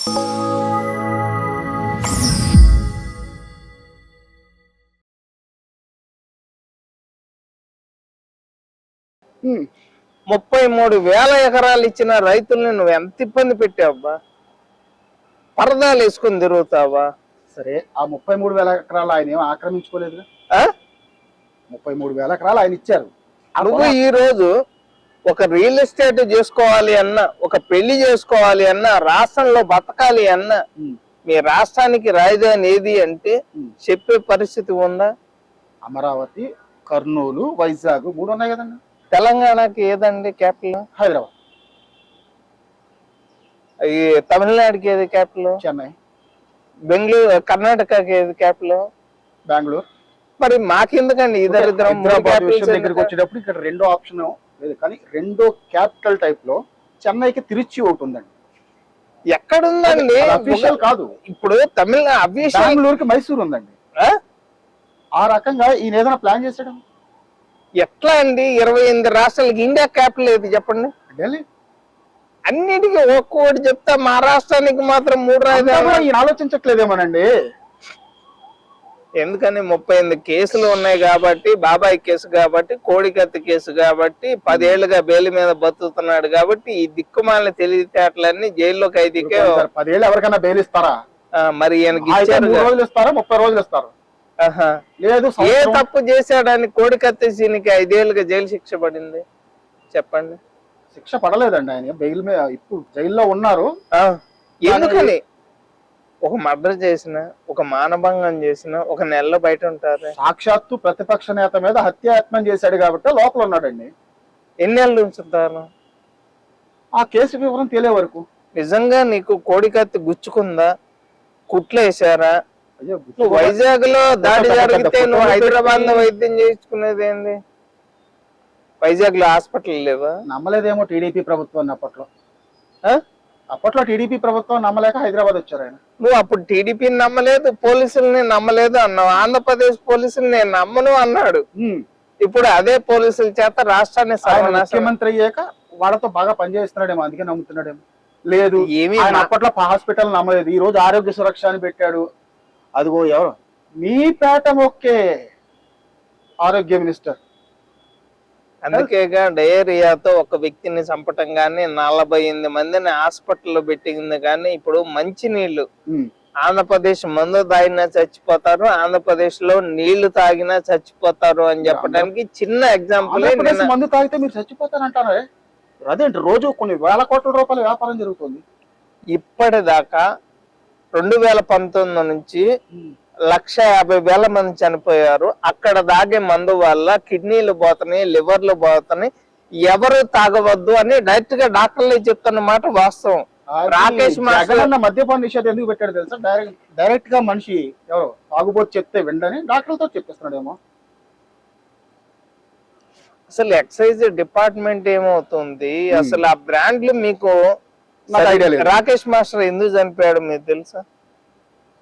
33,000 ఎకరాలు ఇచ్చిన రైతుల్ని నువ్వు ఎంత ఇబ్బంది పెట్టావబ్బా? పరదాలు వేసుకుని తిరుగుతావా? సరే, ఆ 33,000 ఎకరాలు ఆయన ఏమో ఆక్రమించుకోలేదు. 33,000 ఎకరాలు ఆయన ఇచ్చారు. నువ్వు ఈ రోజు ఒక రియల్ ఎస్టేట్ చేసుకోవాలి అన్నా, ఒక పెళ్లి చేసుకోవాలి అన్నా, రాష్ట్రంలో బతకాలి అన్నా, మీ రాష్ట్రానికి రాజధాని ఏది అంటే చెప్పే పరిస్థితి ఉందా? అమరావతి, కర్నూలు, వైజాగ్ 3 ఉన్నాయి కదండి. తెలంగాణకి ఏదండి క్యాపిటల్? హైదరాబాద్. ఈ తమిళనాడుకి ఏది క్యాపిటల్? చెన్నై. బెంగళూరు, కర్ణాటకకి ఏది క్యాపిటల్? బెంగళూరు. మరి మాకెందుకండి ఇద్దరిద్దరం? దగ్గరికి వచ్చేటప్పుడు ఇక్కడ రెండో ఆప్షన్ లేదు, కానీ రెండో క్యాపిటల్ టైప్ లో చెన్నైకి తిరుచి ఒకటి ఉందండి. ఎక్కడుందండి? అఫీషియల్ కాదు. ఇప్పుడు బెంగళూరుకి మైసూరు ఉందండి. ఆ రకంగా ఈయన ఏదైనా ప్లాన్ చేసాడు. ఎట్లా అండి? 28 రాష్ట్రాలకి ఇండియా క్యాపిటల్ ఏది చెప్పండి? ఢిల్లీ. అన్నిటికీ ఒక్కొక్కటి చెప్తా, మహారాష్ట్రానికి మాత్రం 3 రాజధానులు. ఈయన ఆలోచించట్లేదేమోనండి. ఎందుకని 38 కేసులు ఉన్నాయి కాబట్టి, బాబాయ్ కేసు కాబట్టి, కోడికత్తి కేసు కాబట్టి, 10 ఏళ్లుగా బెయిల్ మీద బతుకుతున్నాడు కాబట్టి, ఈ దిక్కుమాలిన తెలివితేటలన్నీ జైల్లో ఖైదీకే. 10 ఏళ్ళు ఎవరికైనా బెయిల్ ఇస్తారా? మరి ఈయనకి 3 రోజులు ఇస్తారా, 30 రోజులు ఇస్తారు? లేదు. ఏ తప్పు చేశాడని కోడికత్తి సీనికి 5 ఏళ్ళుగా జైలు శిక్ష పడింది చెప్పండి? శిక్ష పడలేదండి, ఆయన బెయిల్ మీద ఇప్పుడు జైల్లో ఉన్నారు. ఎందుకని? ఒక మర్డర్ చేసిన, ఒక మానభంగం చేసిన, ఒక నెలలో బయట ఉంటారు. సాక్షాత్తు ప్రతిపక్ష నేత మీద హత్యాయత్నం చేశాడు కాబట్టి లోపల ఉన్నాడండి. ఎన్ని నెలలు ఉంచుతారు? ఆ కేసు వివరం తెలియ వరకు. నిజంగా నీకు కోడికత్తి గుచ్చుకుందా? కుట్లేసారా? నువ్వు వైజాగ్ లో దాడి జరిగితే నువ్వు హైదరాబాద్ లో వైద్యం చేయించుకునేది ఏంది? వైజాగ్ లో హాస్పిటల్ లేవా? నమ్మలేదేమో టీడీపీ ప్రభుత్వం. అప్పట్లో టీడీపీ ప్రభుత్వం నమ్మలేక హైదరాబాద్ వచ్చారు ఆయన. నువ్వు అప్పుడు టీడీపీని నమ్మలేదు, పోలీసుల్ని నమ్మలేదు అన్నావు. ఆంధ్రప్రదేశ్ పోలీసులు నేను నమ్మను అన్నాడు. ఇప్పుడు అదే పోలీసుల చేత రాష్ట్రాన్ని ముఖ్యమంత్రి అయ్యాక వాళ్ళతో బాగా పనిచేస్తున్నాడేమో, అందుకే నమ్ముతున్నాడేమో. లేదు, ఆయన అప్పట్లో హాస్పిటల్ నమ్మలేదు. ఈ రోజు ఆరోగ్య సురక్ష అని పెట్టాడు. అదిగో ఎవరు? మీ పేట మొక్కే ఆరోగ్య మినిస్టర్. అందుకేగా డయేరియాతో ఒక వ్యక్తిని చంపటం గానీ, 48 మందిని హాస్పిటల్లో పెట్టింది. కానీ ఇప్పుడు మంచి నీళ్లు, ఆంధ్రప్రదేశ్ మందు తాగినా చచ్చిపోతారు, ఆంధ్రప్రదేశ్ లో నీళ్లు తాగినా చచ్చిపోతారు అని చెప్పడానికి చిన్న ఎగ్జాంపుల్. మందు తాగితే మీరు చచ్చిపోతారంటారా? అదేంటి? రోజు కొన్ని వేల కోట్ల రూపాయల వ్యాపారం జరుగుతుంది. ఇప్పటిదాకా 2019 నుంచి 150,000 మంది చనిపోయారు. అక్కడ దాగే మందు వల్ల కిడ్నీలు పోతున్నాయి, లివర్లు పోతున్నాయి. ఎవరు తాగవద్దు అని డైరెక్ట్ గా డాక్టర్లే చెప్తున్న మాట వాస్తవం. రాకేష్ మాస్టర్ మద్యపాన నిషేధం ఎందుకు పెట్టాడు తెలుసా? డైరెక్ట్ గా మనిషి ఎవరు తాగుబోతు చెప్తే వెంటనే డాక్టర్లతో చెప్పేస్తున్నాడేమో. అసలు ఎక్సైజ్ డిపార్ట్మెంట్ ఏమవుతుంది? అసలు ఆ బ్రాండ్లు మీకు రాకేష్ మాస్టర్ ఎందుకు చనిపోయాడు మీకు తెలుసా?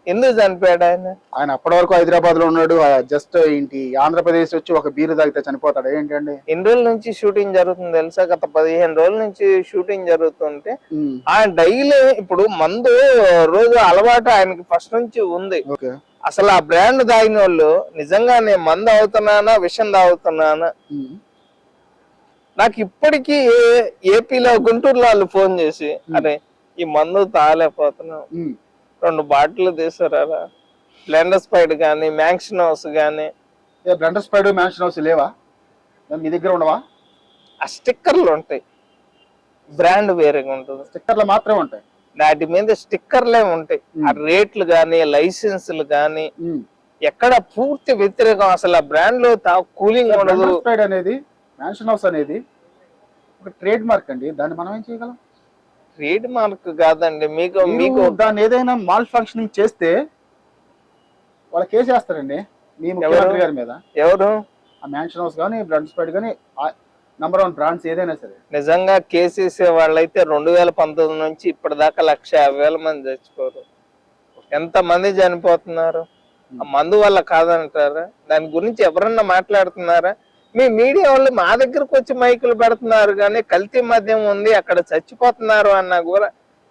ఎందుకు చనిపోయాడు ఆయన అప్పటి వరకు హైదరాబాద్ లో ఉన్నాడు. జస్ట్ ఏంటి ఆంధ్రప్రదేశ్ వచ్చి ఒక బీరు తాగితే చనిపోతాడు ఏంటండి? ఎన్ని రోజుల నుంచి షూటింగ్ జరుగుతుంది తెలుసా? గత 15 రోజుల నుంచి షూటింగ్ జరుగుతుంటే ఆయన డైలీ ఇప్పుడు మందు రోజు అలవాటు ఆయనకి ఫస్ట్ నుంచి ఉంది. అసలు ఆ బ్రాండ్ తాగిన వాళ్ళు నిజంగా నేను మందు అవుతున్నానా విషం తాగుతున్నానా? నాకు ఇప్పటికీ ఏపీలో గుంటూరులో వాళ్ళు ఫోన్ చేసి, అరే ఈ మందు తాగలేకపోతున్నాం, 2 బాటిల్ తీసుకురారా. బ్లెండర్ స్పైడ్ కానీ, మ్యాక్షన్ హౌస్ కానీ. బ్లెండర్ స్పైడ్, మ్యాక్షన్ హౌస్ లేవా మీ దగ్గర? ఉండవా? ఆ స్టిక్కర్లు ఉంటాయి, బ్రాండ్ వేరేగా ఉంటుంది. స్టిక్కర్లు మాత్రమే ఉంటాయి, వాటి మీద స్టిక్కర్లే ఉంటాయి. ఆ రేట్లు గానీ, లైసెన్సులు గానీ ఎక్కడ పూర్తి వ్యతిరేకం. అసలు ఆ బ్రాండ్ లో కూలింగ్ ఉండదు. స్పైడ్ అనేది, మ్యాక్షన్ హౌస్ అనేది ఒక ట్రేడ్ మార్క్ అండి. దాన్ని మనం ఏం చేయగలం? ట్రేడ్ మార్క్ కాదండి. మీకు దాన్ని ఏదైనా మాల్ ఫంక్షనింగ్ చేస్తే వాళ్ళు కేసు వేస్తారండి మీ ముఖ్యమంత్రి గారి మీద. ఎవరు? ఆ మ్యాన్షన్ హౌస్ కానీ, బ్రాండ్ స్పైడ్ కానీ, #1 బ్రాండ్స్ ఏదైనా సరే. నిజంగా కేసు వేసే వాళ్ళైతే 2019 నుంచి ఇప్పటిదాకా 150,000 మంది చచ్చిపోరు. ఎంత మంది చనిపోతున్నారు? ఆ మందు వల్ల కాదంటారా? దాని గురించి ఎవరన్నా మాట్లాడుతున్నారా? మీ మీడియా వాళ్ళు మా దగ్గరకు వచ్చి మైకులు పెడుతున్నారు కానీ కల్తీ మద్యం ఉంది అక్కడ చచ్చిపోతున్నారు అన్నా కూడా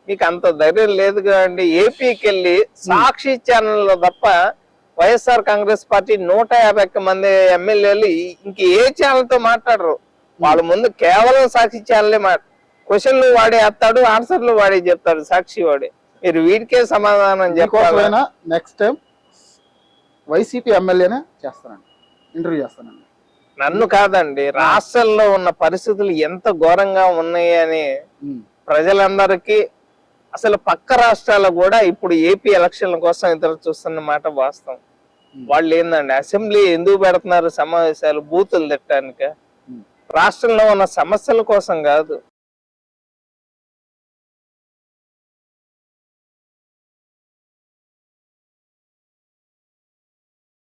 మీకు అంత ధైర్యం లేదు కదండి. ఏపీకి వెళ్ళి సాక్షి ఛానల్లో తప్ప వైఎస్ఆర్ కాంగ్రెస్ పార్టీ 150 మంది ఎమ్మెల్యేలు ఇంక ఏ ఛానల్ తో మాట్లాడరు. వాళ్ళ ముందు కేవలం సాక్షి ఛానలే క్వశ్చన్లు వాడే వేస్తాడు, ఆన్సర్లు వాడే చెప్తాడు సాక్షి వాడే. మీరు వీటికే సమాధానం చెప్పాలి. నెక్స్ట్ టైం వైసీపీ ఎమ్మెల్యేనే చేస్తానండి, ఇంటర్వ్యూ చేస్తానండి. నన్ను కాదండి, రాష్ట్రంలో ఉన్న పరిస్థితులు ఎంత ఘోరంగా ఉన్నాయి అని ప్రజలందరికీ, అసలు పక్క రాష్ట్రాలు కూడా ఇప్పుడు ఏపీ ఎలక్షన్ల కోసం ఎదురు చూస్తున్న మాట వాస్తవం. వాళ్ళు ఏందండి అసెంబ్లీ ఎందుకు పెడుతున్నారు సమావేశాలు? బూతులు తిట్టడానికి, రాష్ట్రంలో ఉన్న సమస్యల కోసం కాదు.